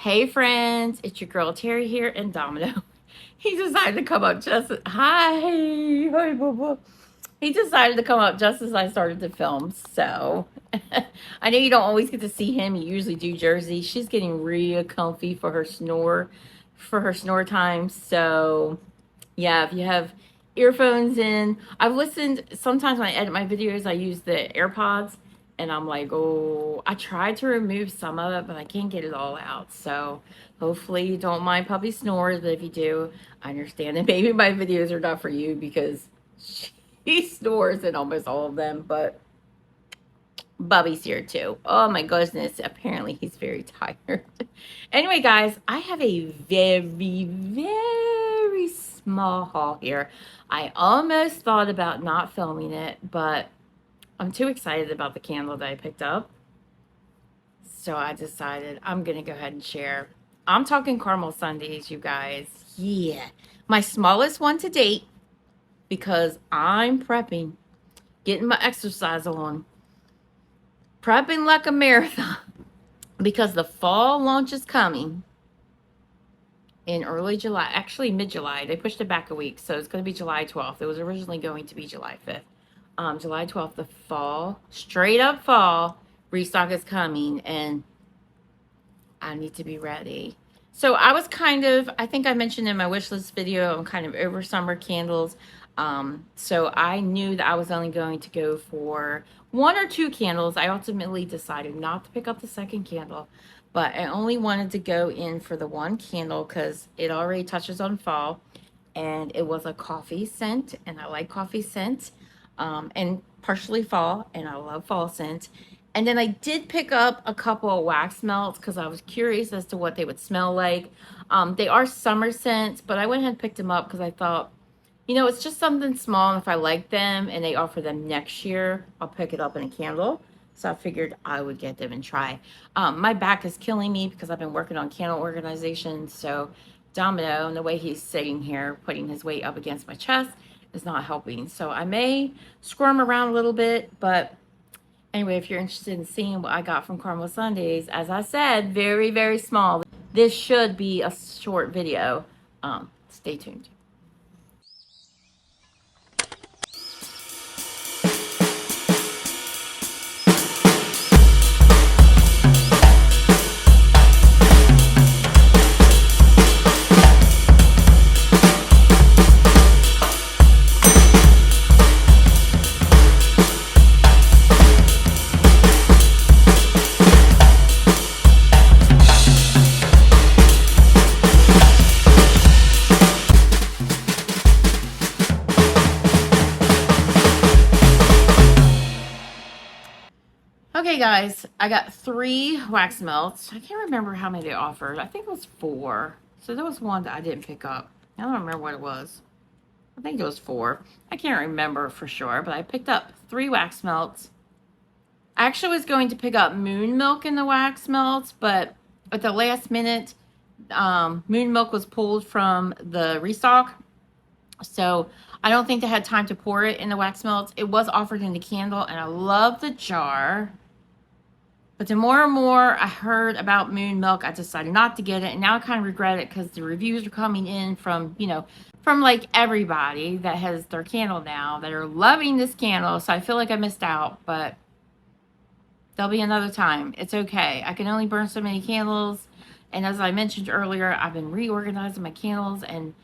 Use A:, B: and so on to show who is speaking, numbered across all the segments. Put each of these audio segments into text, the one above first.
A: Hey friends, it's your girl Terry here and Domino. He decided to come up just hi boo boo. He decided to come up just as I started to film. So I know you don't always get to see him. You usually do Jersey. She's getting real comfy for her snore time. So yeah, if you have earphones in, I've listened sometimes when I edit my videos, I use the AirPods and I'm like, oh, I tried to remove some of it, but I can't get it all out. So hopefully you don't mind puppy snores, but if you do, I understand that maybe my videos are not for you because she snores in almost all of them, but Bubby's here too. Oh my goodness, apparently he's very tired. Anyway, guys, I have a very small haul here. I almost thought about not filming it, but I'm too excited about the candle that I picked up. So I decided I'm going to go ahead and share. I'm talking caramel sundaes, you guys. Yeah. My smallest one to date because I'm prepping, getting my exercise on, prepping like a marathon because the fall launch is coming in early July, actually mid-July. They pushed it back a week, so it's going to be July 12th. It was originally going to be July 5th. July 12th, the fall, straight up fall, Restock is coming, and I need to be ready. So I was I think I mentioned in my wish list video, I'm kind of over summer candles. So I knew that I was only going to go for 1 or 2 candles. I ultimately decided not to pick up the second candle, but I only wanted to go in for the 1 candle because it already touches on fall, and it was a coffee scent, and I like coffee scent, and partially fall, and I love fall scent. And then I did pick up a couple of wax melts because I was curious as to what they would smell like. They are summer scents, but I went ahead and picked them up because I thought, you know, it's just something small, and if I like them and they offer them next year, I'll pick it up in a candle. So I figured I would get them and try. My back is killing me because I've been working on candle organization. So Domino, and the way he's sitting here, putting his weight up against my chest, is not helping. So I may squirm around a little bit, but anyway, if you're interested in seeing what I got from Caramel Sundays, as I said, very small. This should be a short video. Stay tuned. Okay, guys, I got 3 wax melts. I can't remember how many they offered. I think it was 4. So there was one that I didn't pick up. I don't remember what it was. I think it was 4. I can't remember for sure, but I picked up 3 wax melts. I actually was going to pick up moon milk in the wax melts, but at the last minute, moon milk was pulled from the restock. So I don't think they had time to pour it in the wax melts. It was offered in the candle, and I love the jar. But the more and more I heard about moon milk, I decided not to get it. And now I kind of regret it because the reviews are coming in from, you know, from like everybody that has their candle now that are loving this candle. So I feel like I missed out, but there'll be another time. It's okay. I can only burn so many candles. And as I mentioned earlier, I've been reorganizing my candles, and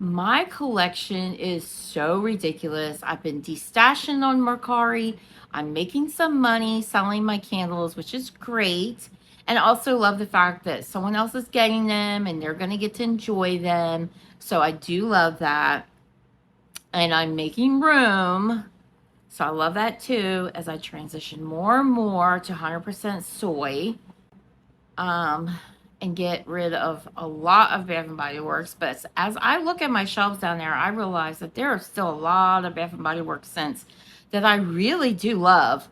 A: my collection is so ridiculous. I've been destashing on Mercari. I'm making some money selling my candles, which is great. And I also love the fact that someone else is getting them and they're going to get to enjoy them. So I do love that. And I'm making room. So I love that too as I transition more and more to 100% soy. And get rid of a lot of Bath & Body Works. But as I look at my shelves down there, I realize that there are still a lot of Bath & Body Works scents that I really do love.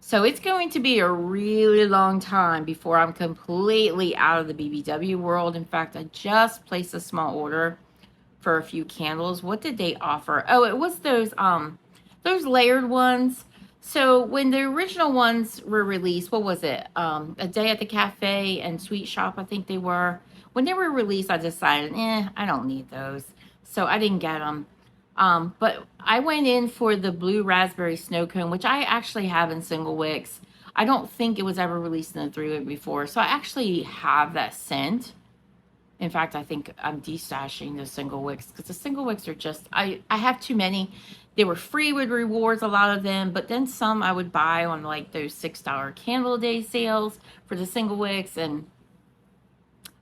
A: So it's going to be a really long time before I'm completely out of the BBW world. In fact, I just placed a small order for a few candles. What did they offer? Oh, it was those layered ones. So when the original ones were released, what was it? A Day at the Cafe and Sweet Shop, I think they were. When they were released, I decided, I don't need those. So I didn't get them. But I went in for the Blue Raspberry Snow Cone, which I actually have in single wicks. I don't think it was ever released in a 3-wick before. So I actually have that scent. In fact, I think I'm destashing the single wicks because the single wicks are just, I have too many. They were free with rewards, a lot of them, but then some I would buy on like those $6 candle day sales for the single wicks, and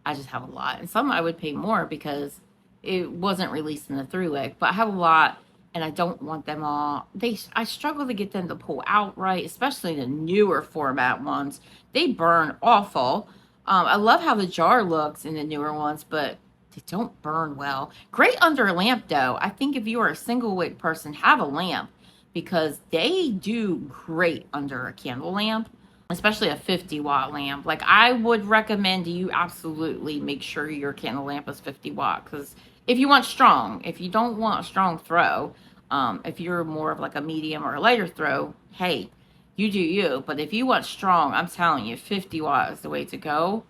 A: I just have a lot. And some I would pay more because it wasn't released in the 3-wick, but I have a lot and I don't want them all. I struggle to get them to pull out right, especially the newer format ones. They burn awful. I love how the jar looks in the newer ones, but they don't burn well. Great under a lamp, though. I think if you are a single wick person, have a lamp because they do great under a candle lamp, especially a 50-watt lamp. Like, I would recommend you absolutely make sure your candle lamp is 50 watt because if you want strong, if you don't want a strong throw, if you're more of like a medium or a lighter throw, hey, you do you. But if you want strong, I'm telling you, 50 watt is the way to go.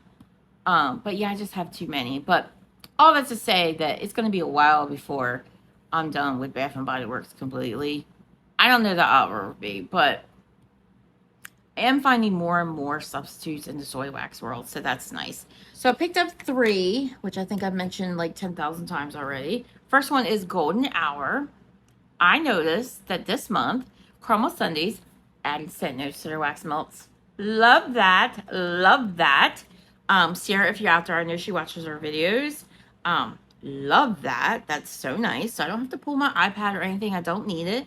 A: But yeah, I just have too many. But all that to say that it's going to be a while before I'm done with Bath and Body Works completely. I don't know that I'll ever be, but I am finding more and more substitutes in the soy wax world, so that's nice. So I picked up 3, which I think I've mentioned like 10,000 times already. First one is Golden Hour. I noticed that this month, Caramel Sundays added scent notes to their wax melts. Love that. Love that. Sierra, if you're out there, I know she watches our videos. Love that. That's so nice. So I don't have to pull my iPad or anything. I don't need it.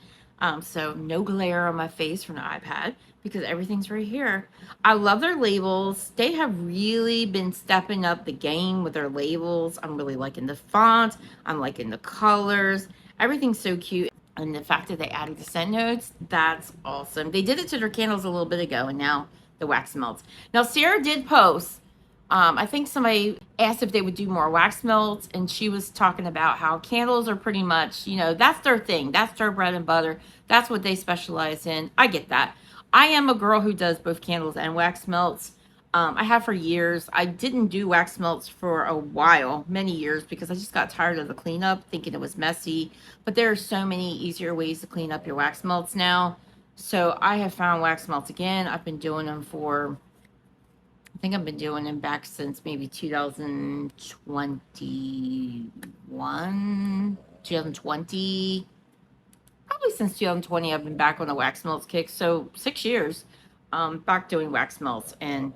A: So no glare on my face from the iPad because everything's right here. I love their labels. They have really been stepping up the game with their labels. I'm really liking the font. I'm liking the colors. Everything's so cute. And the fact that they added the scent notes, that's awesome. They did it to their candles a little bit ago, and now the wax melts. Now, Sarah did post, I think somebody asked if they would do more wax melts, and she was talking about how candles are pretty much, that's their thing. That's their bread and butter. That's what they specialize in. I get that. I am a girl who does both candles and wax melts. I have for years. I didn't do wax melts for a while, many years, because I just got tired of the cleanup, thinking it was messy. But there are so many easier ways to clean up your wax melts now. So I have found wax melts again. I've been doing them I think I've been doing them back since maybe 2020. Probably since 2020, I've been back on the wax melts kick. So 6 years back doing wax melts, and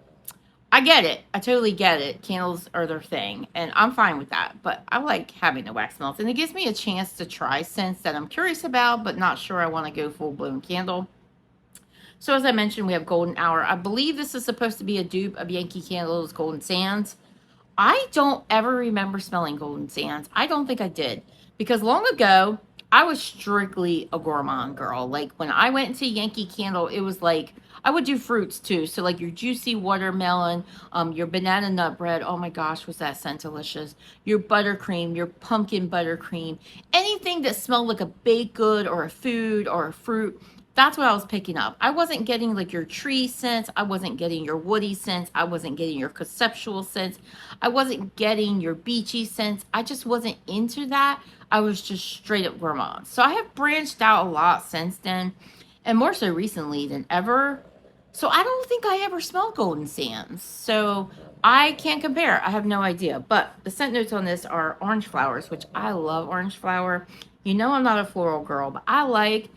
A: I get it. I totally get it. Candles are their thing, and I'm fine with that. But I like having the wax melts, and it gives me a chance to try scents that I'm curious about, but not sure I want to go full-blown candle. So as I mentioned, we have Golden Hour. I believe this is supposed to be a dupe of Yankee Candle's Golden Sands. I don't ever remember smelling Golden Sands. I don't think I did, because long ago, I was strictly a gourmand girl. Like, when I went into Yankee Candle, it was like, I would do fruits too. So like your juicy watermelon, your banana nut bread. Oh my gosh, was that scent delicious. Your buttercream, your pumpkin buttercream. Anything that smelled like a baked good or a food or a fruit. That's what I was picking up. I wasn't getting like your tree scents. I wasn't getting your woody scents. I wasn't getting your conceptual scents. I wasn't getting your beachy scents. I just wasn't into that. I was just straight up gourmand. So I have branched out a lot since then, and more so recently than ever. So I don't think I ever smelled Golden Sands. So I can't compare. I have no idea. But the scent notes on this are orange flowers, which I love orange flower. I'm not a floral girl, but I like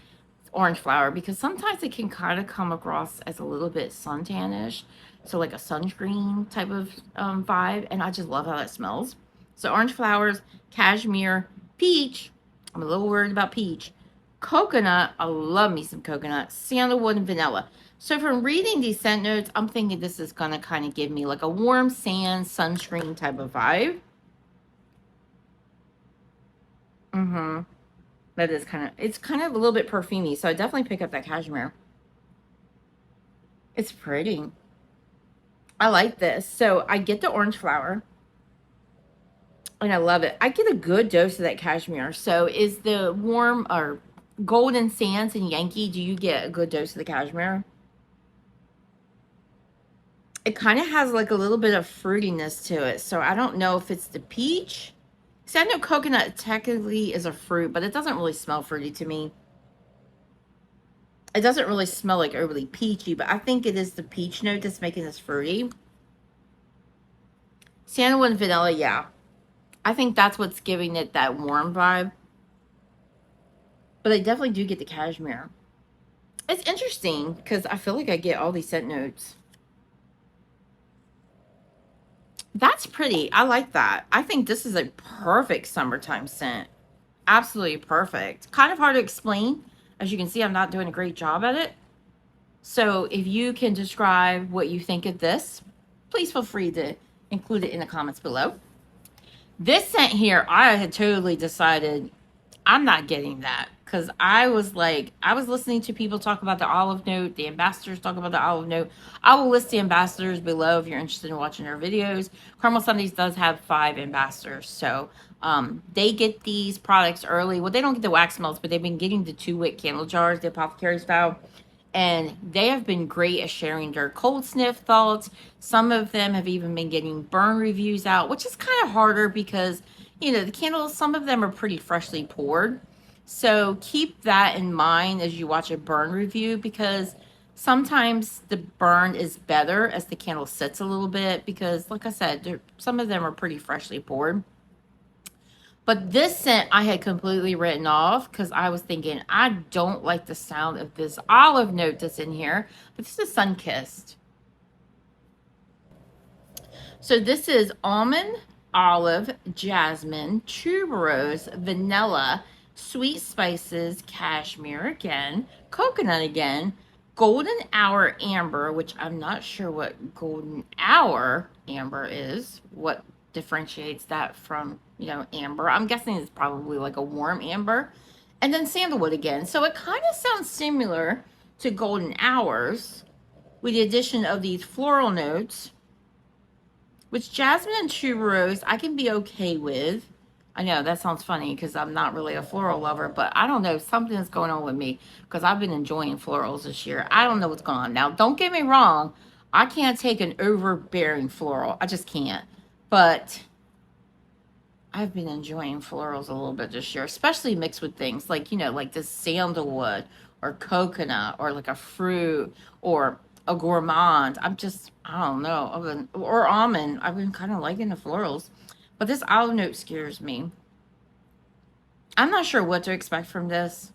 A: orange flower because sometimes it can kind of come across as a little bit suntanish, so like a sunscreen type of vibe, and I just love how that smells. So orange flowers, cashmere, peach, I'm a little worried about peach, coconut, I love me some coconut, sandalwood, and vanilla. So from reading these scent notes, I'm thinking this is gonna kind of give me like a warm sand sunscreen type of vibe. That is it's kind of a little bit perfumey, so I definitely pick up that cashmere. It's pretty. I like this. So I get the orange flower, and I love it. I get a good dose of that cashmere. So is the warm, or Golden Sands and Yankee, do you get a good dose of the cashmere? It kind of has like a little bit of fruitiness to it. So I don't know if it's the peach. See, I know coconut technically is a fruit, but it doesn't really smell fruity to me. It doesn't really smell like overly peachy, but I think it is the peach note that's making this fruity. Sandalwood and vanilla, yeah. I think that's what's giving it that warm vibe. But I definitely do get the cashmere. It's interesting because I feel like I get all these scent notes. That's pretty. I like that. I think this is a perfect summertime scent. Absolutely perfect. Kind of hard to explain. As you can see, I'm not doing a great job at it. So if you can describe what you think of this, please feel free to include it in the comments below. This scent here, I had totally decided I'm not getting that. Because I was listening to people talk about the olive note, the ambassadors talk about the olive note. I will list the ambassadors below if you're interested in watching their videos. Caramel Sundays does have 5 ambassadors. So they get these products early. Well, they don't get the wax melts, but they've been getting the 2-wick candle jars, the apothecary style. And they have been great at sharing their cold sniff thoughts. Some of them have even been getting burn reviews out, which is kind of harder because, you know, the candles, some of them are pretty freshly poured. So keep that in mind as you watch a burn review, because sometimes the burn is better as the candle sits a little bit, because like I said, some of them are pretty freshly poured. But this scent I had completely written off because I was thinking, I don't like the sound of this olive note that's in here. But this is sun-kissed. So this is almond, olive, jasmine, tuberose, vanilla, sweet spices, cashmere again, coconut again, golden hour amber, which I'm not sure what golden hour amber is. What differentiates that from, you know, amber? I'm guessing it's probably like a warm amber. And then sandalwood again. So it kind of sounds similar to golden hours with the addition of these floral notes, which jasmine and tuberose I can be okay with. I know that sounds funny because I'm not really a floral lover, but I don't know, something's going on with me because I've been enjoying florals this year. I don't know what's going on. Now, don't get me wrong, I can't take an overbearing floral. I just can't. But I've been enjoying florals a little bit this year, especially mixed with things like, you know, like this sandalwood or coconut or like a fruit or a gourmand. I don't know. Or almond. I've been kind of liking the florals. But this olive note scares me. I'm not sure what to expect from this.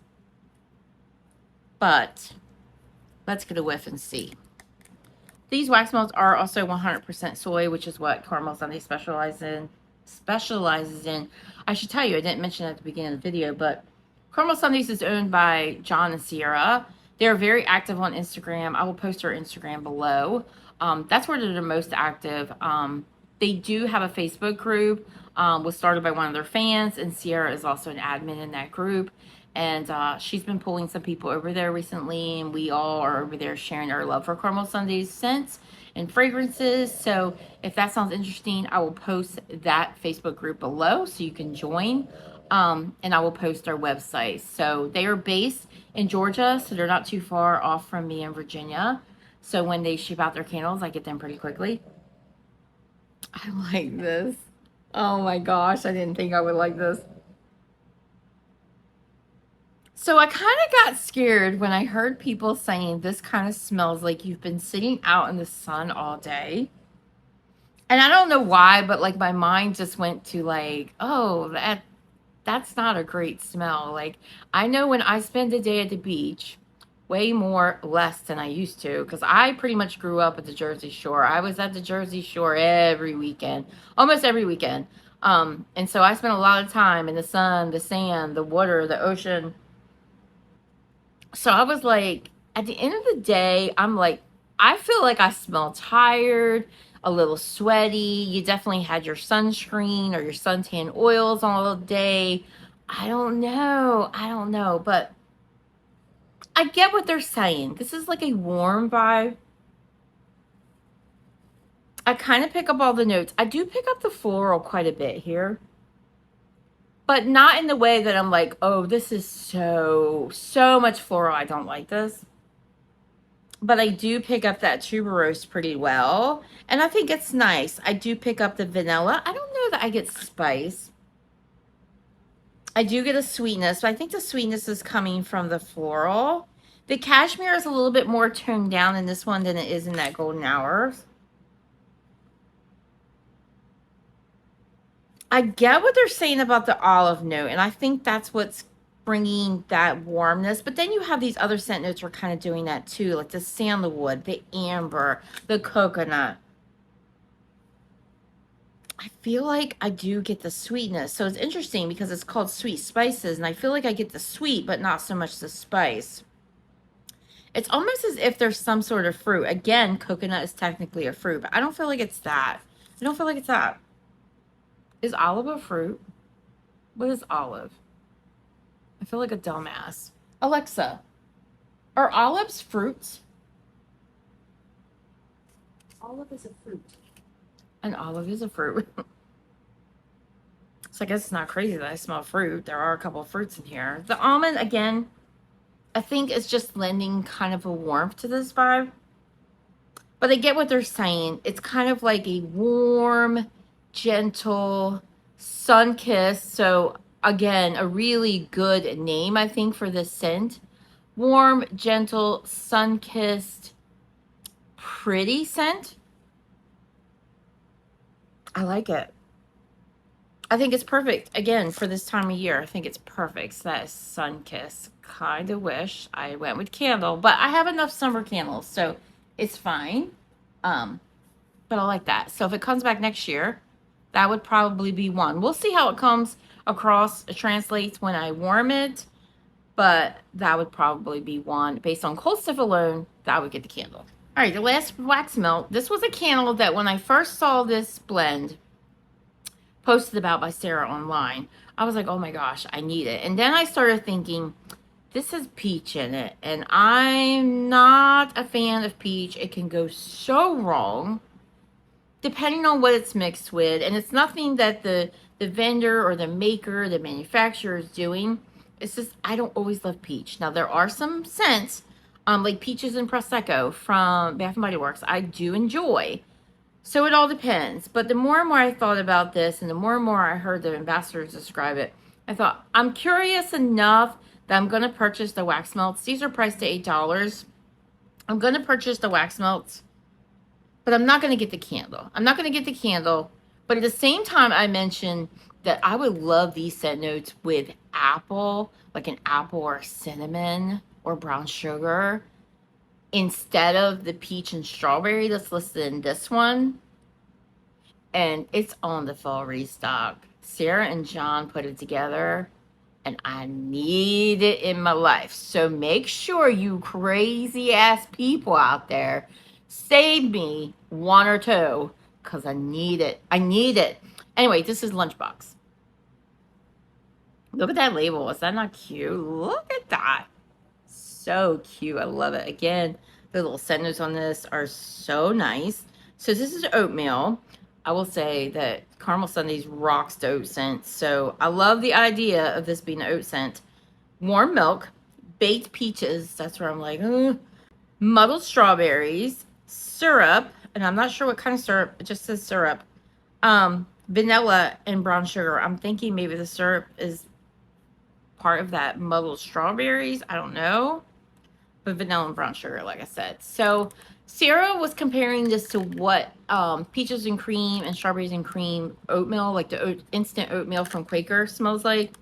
A: But let's get a whiff and see. These wax melts are also 100% soy, which is what Caramel Sunday specializes in. I should tell you, I didn't mention at the beginning of the video, but Caramel Sundays is owned by John and Sierra. They're very active on Instagram. I will post their Instagram below. That's where they're the most active. They do have a Facebook group, was started by one of their fans, and Sierra is also an admin in that group. And she's been pulling some people over there recently, and we all are over there sharing our love for Caramel Sundays scents and fragrances. So if that sounds interesting, I will post that Facebook group below so you can join. And I will post our website. So they are based in Georgia, so they're not too far off from me in Virginia. So when they ship out their candles, I get them pretty quickly. I like this. Oh my gosh, I didn't think I would like this. So I kind of got scared when I heard people saying this kind of smells like you've been sitting out in the sun all day. And I don't know why, but like my mind just went to like, oh, that's not a great smell. Like I know when I spend a day at the beach, way less than I used to, because I pretty much grew up at the Jersey Shore. I was at the Jersey Shore every weekend, almost every weekend. And so I spent a lot of time in the sun, the sand, the water, the ocean. So I was like, at the end of the day, I'm like, I feel like I smell tired, a little sweaty. You definitely had your sunscreen or your suntan oils on all day. I don't know, but I get what they're saying. This is like a warm vibe. I kind of pick up all the notes. I do pick up the floral quite a bit here. but not in the way that I'm like, oh, this is so much floral. I don't like this. But I do pick up that tuberose pretty well. And I think it's nice. I do pick up the vanilla. I don't know that I get spice. I do get a sweetness, but I think the sweetness is coming from the floral. The cashmere is a little bit more toned down in this one than it is in that golden hour. I get what they're saying about the olive note, and I think that's what's bringing that warmness. But then you have these other scent notes are kind of doing that too, like the sandalwood, the amber, the coconut. I feel like I do get the sweetness. So it's interesting because it's called sweet spices, and I feel like I get the sweet, but not so much the spice. It's almost as if there's some sort of fruit. Again, coconut is technically a fruit, but I don't feel like it's that. I don't feel like it's that. Is olive a fruit? What is olive? I feel like a dumbass. Alexa, are olives fruits?
B: Olive is a fruit.
A: An olive is a fruit. So I guess it's not crazy that I smell fruit. There are a couple of fruits in here. The almond, again, I think is just lending kind of a warmth to this vibe. But I get what they're saying. It's kind of like a warm, gentle, sun-kissed. So again, a really good name, I think, for this scent. Warm, gentle, sun-kissed, pretty scent. I like it. I think it's perfect, again, for this time of year. I think it's perfect. So that is sun-kissed. Kind of wish I went with candle, but I have enough summer candles, so it's fine. But I like that. So if it comes back next year, that would probably be one. We'll see how it comes across, it translates when I warm it, but that would probably be one. Based on cold stuff alone, that would get the candle. All right, the last wax melt. This was a candle that when I first saw this blend posted about by Sarah online, I was like, oh my gosh, I need it. And then I started thinking, this has peach in it, and I'm not a fan of peach. It can go so wrong depending on what it's mixed with, and it's nothing that the vendor or the maker, the manufacturer is doing. It's just I don't always love peach. Now there are some scents, like peaches and prosecco from Bath and Body Works, I do enjoy. So it all depends. But the more and more I thought about this, and the more I heard the ambassadors describe it, I thought I'm curious enough that I'm going to purchase the wax melts. These are priced at $8. I'm going to purchase the wax melts, but I'm not going to get the candle. I'm not going to get the candle. But at the same time, I mentioned that I would love these scent notes with apple, like an apple or cinnamon or brown sugar, instead of the peach and strawberry that's listed in this one. And it's on the fall restock. Sarah and John put it together, and I need it in my life. So make sure, you crazy ass people out there, save me one or two, because I need it. I need it. Anyway, this is Lunchbox. Look at that label. Is that not cute? Look at that. So cute. I love it. Again, the little scent notes on this are so nice. So this is oatmeal. I will say that Caramel Sundays rocks the oat scent. So I love the idea of this being an oat scent. Warm milk, baked peaches. That's where I'm like, muddled strawberries, syrup, and I'm not sure what kind of syrup. It just says syrup. Vanilla and brown sugar. I'm thinking maybe the syrup is part of that muddled strawberries. I don't know. But vanilla and brown sugar, like I said. So Sarah was comparing this to what peaches and cream and strawberries and cream oatmeal, like the instant oatmeal from Quaker smells like.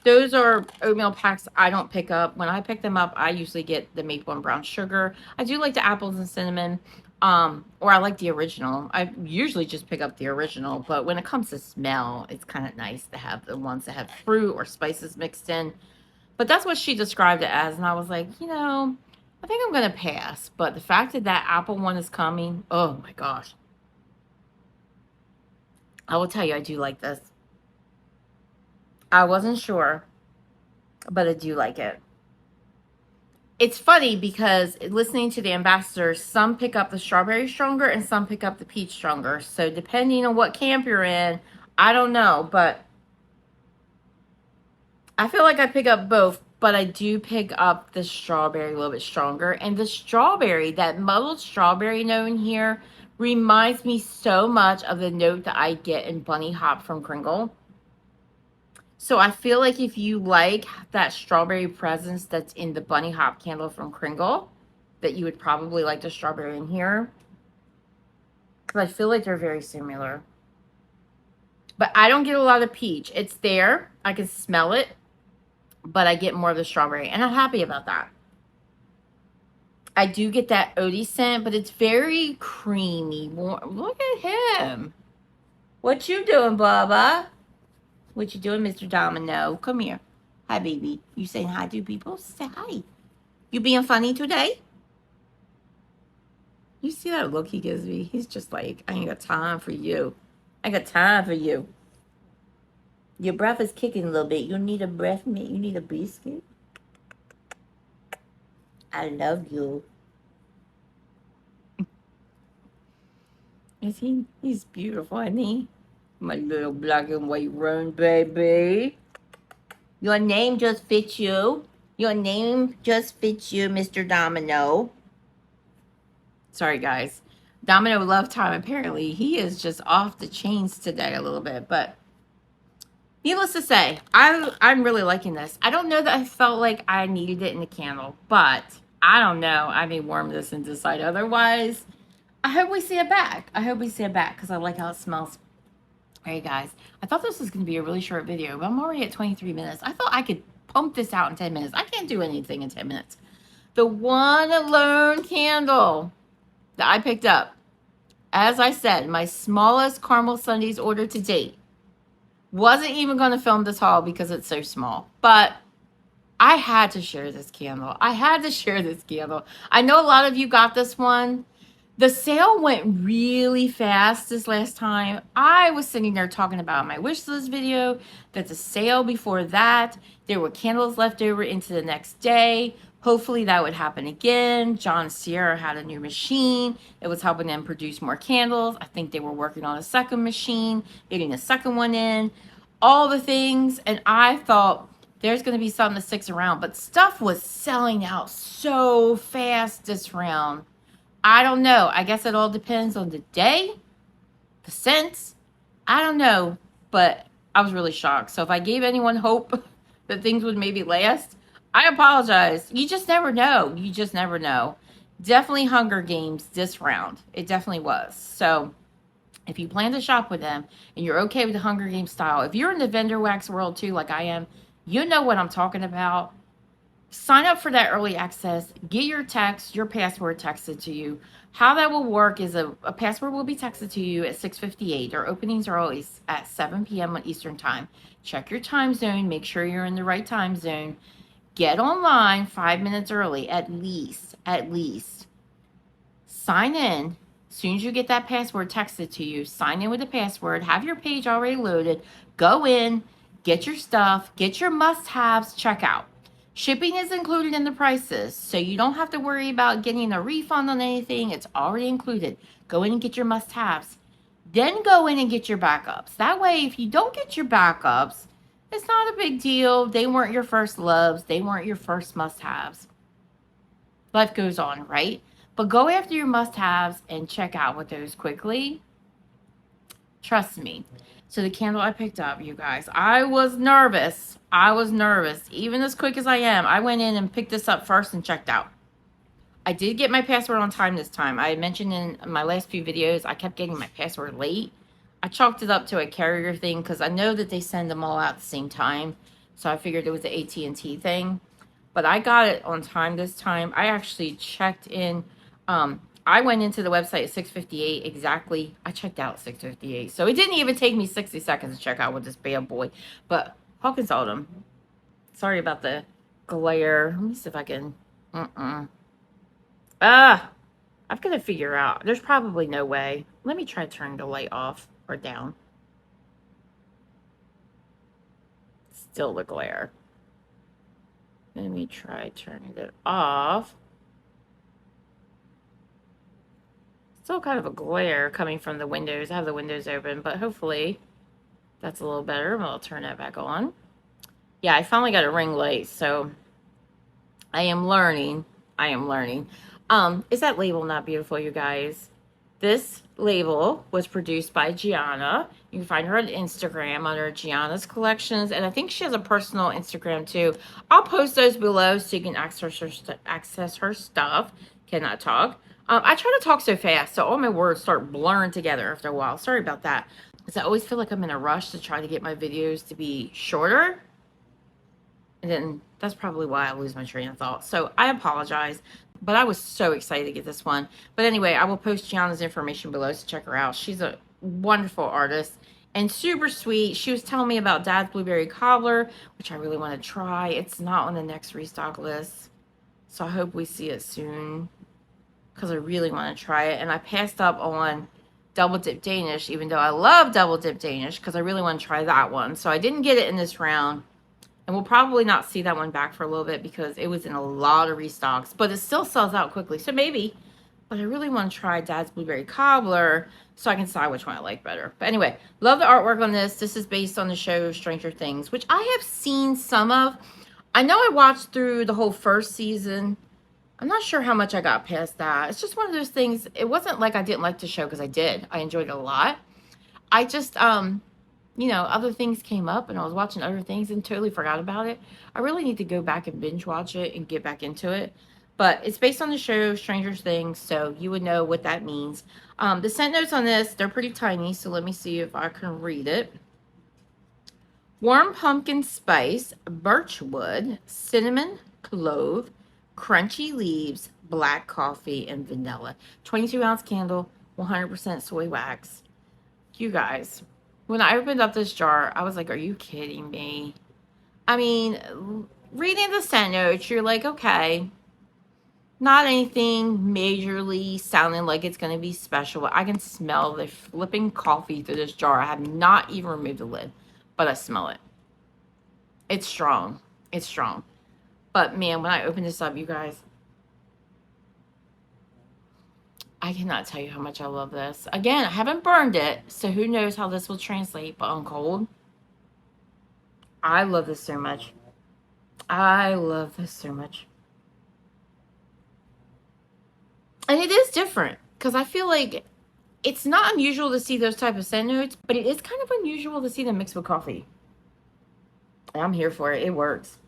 A: Those are oatmeal packs I don't pick up. When I pick them up, I usually get the maple and brown sugar. I do like the apples and cinnamon, or I like the original. I usually just pick up the original, but when it comes to smell, it's kind of nice to have the ones that have fruit or spices mixed in. But that's what she described it as, and I was like, you know, I think I'm going to pass. But the fact that that apple one is coming, oh my gosh. I will tell you, I do like this. I wasn't sure, but I do like it. It's funny because listening to the ambassadors, some pick up the strawberry stronger and some pick up the peach stronger. So depending on what camp you're in, I don't know, but I feel like I pick up both, but I do pick up the strawberry a little bit stronger. And the strawberry, that muddled strawberry note in here, reminds me so much of the note that I get in Bunny Hop from Kringle. So I feel like if you like that strawberry presence that's in the Bunny Hop candle from Kringle, that you would probably like the strawberry in here. Because I feel like they're very similar. But I don't get a lot of peach. It's there. I can smell it. But I get more of the strawberry. And I'm happy about that. I do get that oaty scent, but it's very creamy. Look at him. What you doing, Bubba? What you doing, Mr. Domino? Come here. Hi, baby. You saying hi to people? Say hi. You being funny today? You see that look he gives me? He's just like, I ain't got time for you. I got time for you. Your breath is kicking a little bit. You need a breath mint. You need a biscuit. I love you. Is he? He's beautiful, isn't he? My little black and white run, baby. Your name just fits you. Your name just fits you, Mr. Domino. Sorry, guys. Domino Love Time, apparently, he is just off the chains today a little bit. But needless to say, I'm really liking this. I don't know that I felt like I needed it in the candle. But I don't know. I may warm this and decide otherwise. I hope we see it back. I hope we see it back because I like how it smells. All right, guys. I thought this was going to be a really short video, but I'm already at 23 minutes. I thought I could pump this out in 10 minutes. I can't do anything in 10 minutes. The one alone candle that I picked up, as I said, my smallest caramel sundaes order to date. Wasn't even going to film this haul because it's so small, but I had to share this candle. I had to share this candle. I know a lot of you got this one. The sale went really fast this last time. I was sitting there talking about my wish list video. That's a sale before that. There were candles left over into the next day. Hopefully that would happen again. John Sierra had a new machine. It was helping them produce more candles. I think they were working on a second machine, getting a second one in, all the things. And I thought there's going to be something that sticks around. But stuff was selling out so fast this round. I don't know. I guess it all depends on the day, the scents. I don't know, but I was really shocked. So if I gave anyone hope that things would maybe last, I apologize. You just never know. You just never know. Definitely Hunger Games this round. It definitely was. So if you plan to shop with them and you're okay with the Hunger Games style, if you're in the vendor wax world too, like I am, you know what I'm talking about. Sign up for that early access. Get your text, your password texted to you. How that will work is a password will be texted to you at 6:58. Our openings are always at 7 p.m. on Eastern Time. Check your time zone. Make sure you're in the right time zone. Get online 5 minutes early, at least. At least. Sign in. As soon as you get that password texted to you, sign in with the password. Have your page already loaded. Go in. Get your stuff. Get your must-haves. Check out. Shipping is included in the prices, so you don't have to worry about getting a refund on anything. It's already included. Go in and get your must-haves. Then go in and get your backups. That way, if you don't get your backups, it's not a big deal. They weren't your first loves. They weren't your first must-haves. Life goes on, right? But go after your must-haves and check out with those quickly. Trust me. So the candle I picked up, you guys, I was nervous. Even as quick as I am, I went in and picked this up first and checked out. I did get my password on time this time. I mentioned in my last few videos, I kept getting my password late. I chalked it up to a carrier thing because I know that they send them all out at the same time. So I figured it was the AT&T thing. But I got it on time this time. I actually checked in. I went into the website at 6:58 exactly. I checked out at 6:58. So it didn't even take me 60 seconds to check out with this bad boy. But Hawkins Autumn. Sorry about the glare. Let me see if I can. I've got to figure out. There's probably no way. Let me try turning the light off or down. Still the glare. Let me try turning it off. Still kind of a glare coming from the windows. I have the windows open, but hopefully that's a little better. I'll turn that back on. Yeah, I finally got a ring light, so I am learning. I am learning. Is that label not beautiful, you guys? This label was produced by Gianna. You can find her on Instagram under Gianna's Collections, and I think she has a personal Instagram too. I'll post those below so you can access her stuff. Cannot talk. I try to talk so fast, so all my words start blurring together after a while. Sorry about that. Because I always feel like I'm in a rush to try to get my videos to be shorter. And then that's probably why I lose my train of thought. So I apologize, but I was so excited to get this one. But anyway, I will post Gianna's information below, so check her out. She's a wonderful artist and super sweet. She was telling me about Dad's Blueberry Cobbler, which I really want to try. It's not on the next restock list, so I hope we see it soon because I really want to try it. And I passed up on Double Dip Danish, even though I love Double Dip Danish, because I really want to try that one. So I didn't get it in this round. And we'll probably not see that one back for a little bit because it was in a lot of restocks. But it still sells out quickly. So maybe. But I really want to try Dad's Blueberry Cobbler so I can decide which one I like better. But anyway, love the artwork on this. This is based on the show Stranger Things, which I have seen some of. I know I watched through the whole first season. I'm not sure how much I got past that. It's just one of those things. It wasn't like I didn't like the show because I did. I enjoyed it a lot. I just, you know, other things came up and I was watching other things and totally forgot about it. I really need to go back and binge watch it and get back into it. But it's based on the show Stranger Things, so you would know what that means. The scent notes on this, they're pretty tiny, so let me see if I can read it. Warm pumpkin spice, birchwood, cinnamon, clove, crunchy leaves, black coffee, and vanilla. 22-ounce candle, 100% soy wax. You guys, when I opened up this jar, I was like, are you kidding me? I mean, reading the scent notes, you're like, okay, not anything majorly sounding like it's going to be special. But I can smell the flipping coffee through this jar. I have not even removed the lid, but I smell it. It's strong. It's strong. But man, when I open this up, you guys, I cannot tell you how much I love this. Again, I haven't burned it, so who knows how this will translate, but on cold, I love this so much. I love this so much. And it is different, because I feel like it's not unusual to see those type of scent notes, but it is kind of unusual to see them mixed with coffee. And I'm here for it. It works.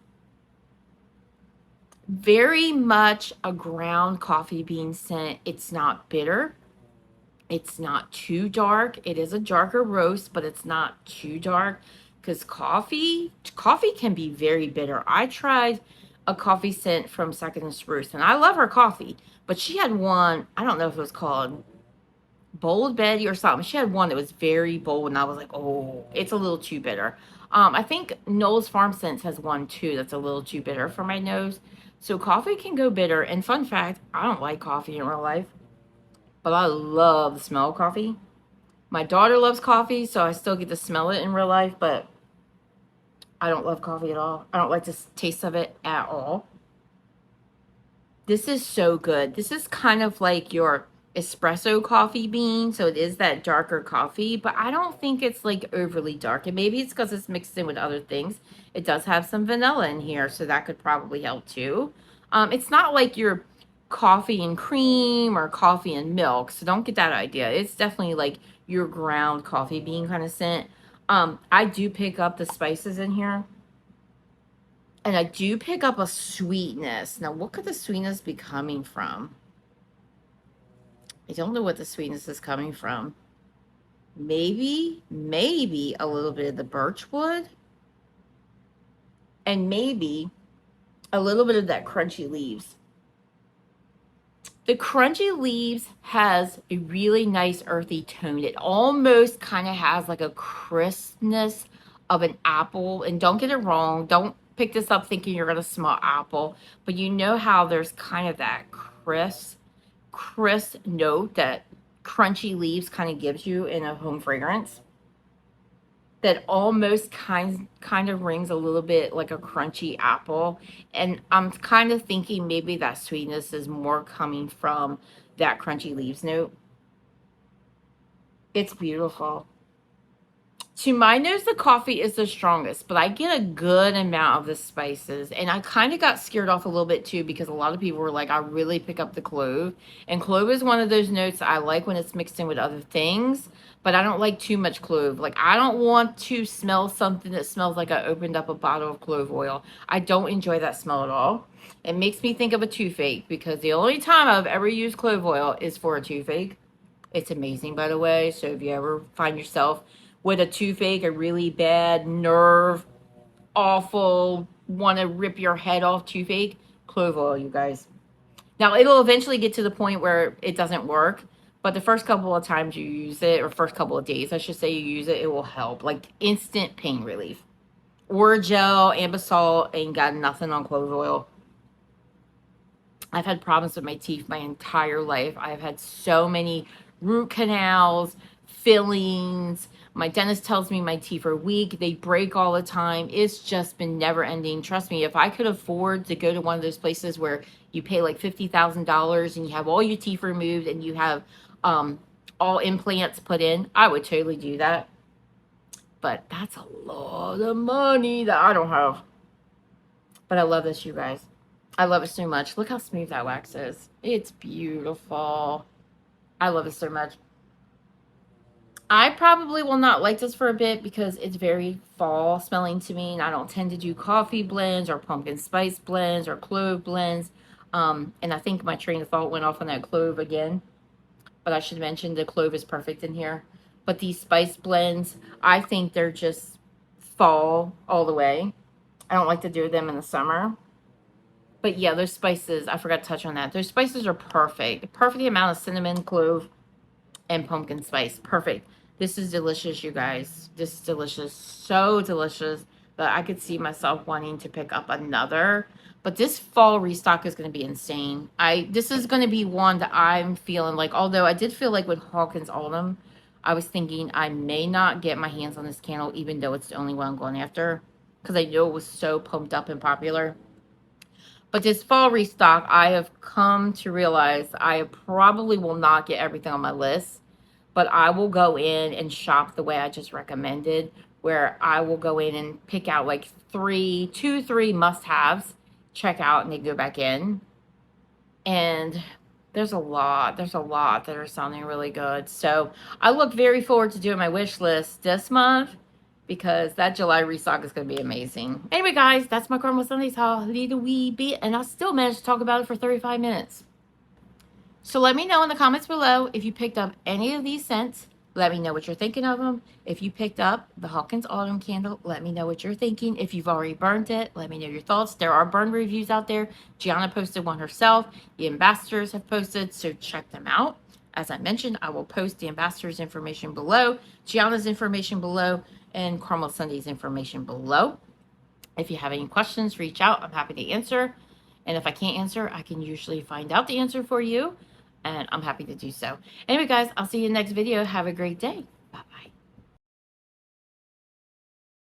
A: Very much a ground coffee bean scent. It's not bitter. It's not too dark. It is a darker roast, but it's not too dark because coffee can be very bitter. I tried a coffee scent from Second and Spruce, and I love her coffee, but she had one, I don't know if it was called Bold Betty or something. She had one that was very bold, and I was like, oh, it's a little too bitter. I think Noel's Farm Scents has one too that's a little too bitter for my nose. So coffee can go bitter. And fun fact, I don't like coffee in real life, but I love the smell of coffee. My daughter loves coffee, so I still get to smell it in real life, but I don't love coffee at all. I don't like the taste of it at all. This is so good. This is kind of like your espresso coffee bean, so it is that darker coffee, but I don't think it's like overly dark. And maybe it's because it's mixed in with other things. It does have some vanilla in here, so that could probably help too. It's not like your coffee and cream or coffee and milk, so don't get that idea. It's definitely like your ground coffee bean kind of scent. I do pick up the spices in here, and I do pick up a sweetness. Now, what could the sweetness be coming from? I don't know what the sweetness is coming from. Maybe a little bit of the birchwood, and maybe a little bit of that crunchy leaves. The crunchy leaves has a really nice earthy tone. It almost kind of has like a crispness of an apple. And don't get it wrong. Don't pick this up thinking you're going to smell apple. But you know how there's kind of that crisp note that crunchy leaves kind of gives you in a home fragrance. That almost kind of rings a little bit like a crunchy apple. And I'm kind of thinking maybe that sweetness is more coming from that crunchy leaves note. It's beautiful. To my nose, the coffee is the strongest, but I get a good amount of the spices. And I kind of got scared off a little bit too because a lot of people were like, I really pick up the clove. And clove is one of those notes I like when it's mixed in with other things, but I don't like too much clove. Like, I don't want to smell something that smells like I opened up a bottle of clove oil. I don't enjoy that smell at all. It makes me think of a toothache because the only time I've ever used clove oil is for a toothache. It's amazing, by the way. So if you ever find yourself with a toothache, a really bad nerve, awful, want to rip your head off toothache, clove oil, you guys. Now, it'll eventually get to the point where it doesn't work, but the first couple of times you use it, or first couple of days, I should say, you use it, it will help. Like instant pain relief. Orajel, Ambisol ain't got nothing on clove oil. I've had problems with my teeth my entire life. I've had so many root canals, fillings. My dentist tells me my teeth are weak. They break all the time. It's just been never ending. Trust me, if I could afford to go to one of those places where you pay like $50,000 and you have all your teeth removed and you have all implants put in, I would totally do that. But that's a lot of money that I don't have. But I love this, you guys. I love it so much. Look how smooth that wax is. It's beautiful. I love it so much. I probably will not like this for a bit because it's very fall smelling to me. And I don't tend to do coffee blends or pumpkin spice blends or clove blends. And I think my train of thought went off on that clove again. But I should mention the clove is perfect in here. But these spice blends, I think they're just fall all the way. I don't like to do them in the summer. But yeah, those spices, I forgot to touch on that. Those spices are perfect. The perfect amount of cinnamon, clove, and pumpkin spice. Perfect. This is delicious, you guys. This is delicious. So delicious that I could see myself wanting to pick up another. But this fall restock is going to be insane. This is going to be one that I'm feeling like, although I did feel like with Hawkins Autumn, I was thinking I may not get my hands on this candle, even though it's the only one I'm going after. Because I know it was so pumped up and popular. But this fall restock, I have come to realize I probably will not get everything on my list, but I will go in and shop the way I just recommended, where I will go in and pick out like two, three must-haves, check out, and then go back in. And there's a lot that are sounding really good. So I look very forward to doing my wish list this month, because that July restock is going to be amazing. Anyway, guys, that's my Caramel Sundays haul. Little wee bit, and I still managed to talk about it for 35 minutes. So let me know in the comments below if you picked up any of these scents. Let me know what you're thinking of them. If you picked up the Hawkins Autumn candle, let me know what you're thinking. If you've already burned it, let me know your thoughts. There are burn reviews out there. Gianna posted one herself. The ambassadors have posted, so check them out. As I mentioned, I will post the ambassadors' information below, Gianna's information below, and Caramel Sunday's information below. If you have any questions, reach out. I'm happy to answer. And if I can't answer, I can usually find out the answer for you. And I'm happy to do so. Anyway, guys, I'll see you in the next video. Have a great day.